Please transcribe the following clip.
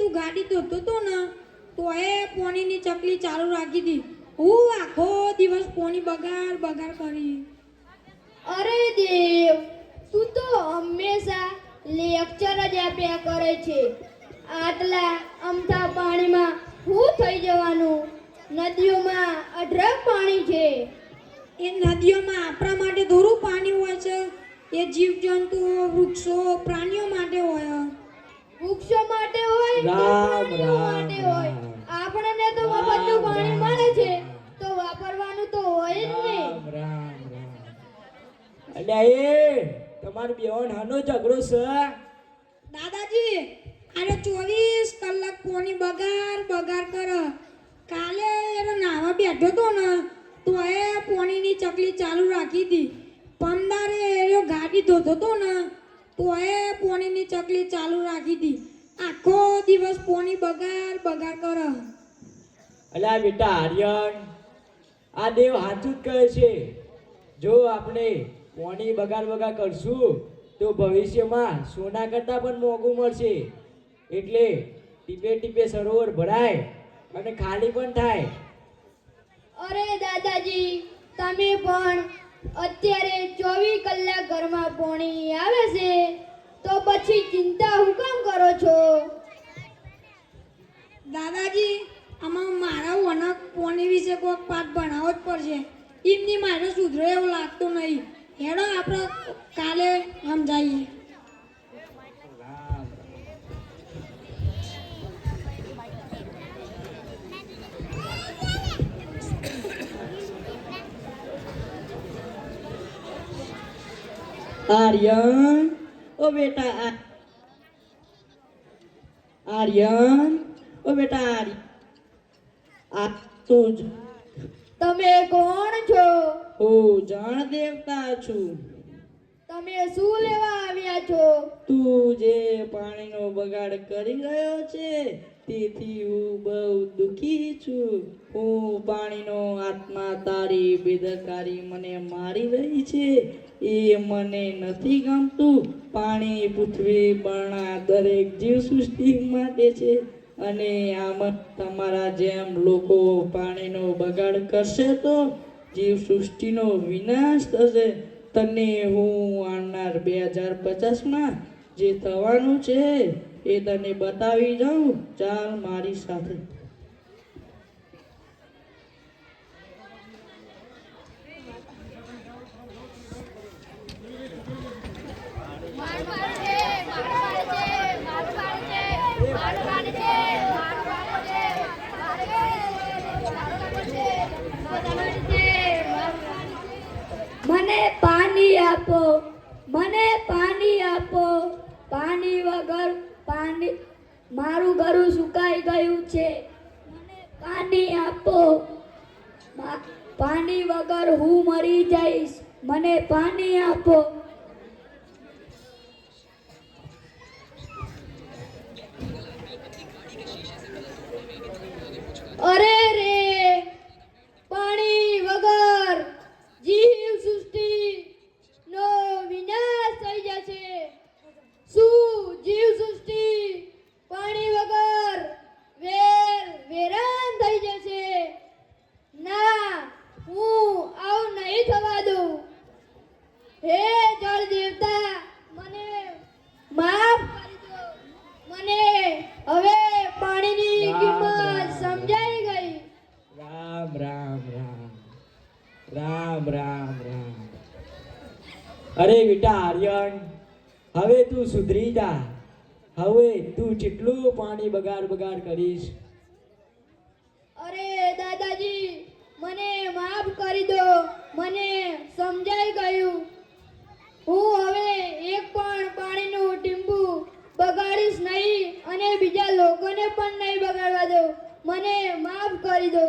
તું ગાડી ધોતો તો ને તો એ પોણીની ચકલી ચાલુ રાખી હતી. હું આખો દિવસ પોણી બગાડ કરી. અરે દેવ, તું તો હંમેશા લેક્ચર જ આપ્યા કરે છે. આટલા અમથા પાણીમાં શું થઈ જવાનું? નદીઓમાં અઢળક પાણી છે. એ નદીઓમાં આપણા માટે થોડું પાણી હોય છે. એ જીવજંતુઓ, વૃક્ષો, પ્રાણીઓ માટે હોય. વૃક્ષો માટે હોય કે પ્રાણીઓ માટે હોય, આપણને તો મફતનું પાણી મળે છે તો વાપરવાનું તો હોય જ ને. અલ્યા એ તમાર બેવન હાનો ઝઘડો છે? દાદાજી, આરે 24 કલાક પોણી બગાડ કરે. કાલે એનો નાવા બેઠો તો ને તો એ પોણીની ચકલી ચાલુ રાખી હતી. પમદારે એનો ગાડી ધોતો તો ને તો એ પોણીની ચકલી ચાલુ રાખી હતી. આખો દિવસ પોણી બગાડ કરે. અલ્યા બેટા આર્યન, આ દેવ સાચું જ કહે છે. જો આપણે પોણી બગાડ કરશું તો ભવિષ્યમાં સોના કરતાં પણ મોંઘું મળશે. એટલે ટીપે ટીપે સરોવર ભરાય અને ખાલી પણ થાય. અરે દાદાજી, તમે પણ અત્યારે 24 કલાક ઘરમાં પાણી આવે છે તો પછી ચિંતા હું કામ કરો છો? દાદાજી, આમાં મારા વનક પોણી વિશે કોઈક પાઠ ભણાવવો જ પડશે. એમની મારે સુધરે એવું લાગતું નહીં. હેડો આપણે કાલે સમજાવીએ. આર્યન, ઓ બેટા આર્યન, ઓ બેટા આ તું જ. તમે કોણ છો? હું જણ દેવતા છું. તમે શું લેવા આવ્યા છો? તું જે પાણીનો બગાડ કરી રહ્યો છે તેથી હું બહુ દુઃખી છું. હું પાણીનો આત્મા તારી બેદરકારી મને મારી રહી છે. એ મને નથી ગમતું. પાણી પૃથ્વી પરના દરેક જીવસૃષ્ટિ માટે છે અને આમ તમારા જેમ લોકો પાણીનો બગાડ કરશે તો જીવસૃષ્ટિનો વિનાશ થશે. તને હું આવનાર 2050માં જે થવાનું છે એ તને બતાવી જાઉં. ચાલ મારી સાથે. મને પાણી આપો, મને પાણી આપો. પાણી વગર મારું ગળું સુકાઈ ગયું છે. મને પાણી આપો. પાણી વગર હું મરી જઈશ. મને પાણી આપો. અરે રે, પાણી વગર જીવ સૃષ્ટિ નો વિનાશ થઈ જશે. શું જીવ સૃષ્ટિ પાણી વગર વેરાન થઈ જશે? ના, હું આવું નહીં થવા દઉં. હે જળ દેવતા, મને માફ કરી દો. મને હવે પાણીની કિંમત સમજાઈ ગઈ. રામ રામ રામ રામ રામ રામ. અરે બેટા આર્યન, હવે તું સુધરી જા. હવે તું જેટલું પાણી બગાડ કરીશ. અરે દાદાજી, મને માફ કરી દો. મને સમજાઈ ગયું. હું હવે એક પણ પાણીનું ટીમ્બું બગાડીશ નહીં અને બીજા લોકોને પણ નહીં બગાડવા દઉં. મને માફ કરી દો.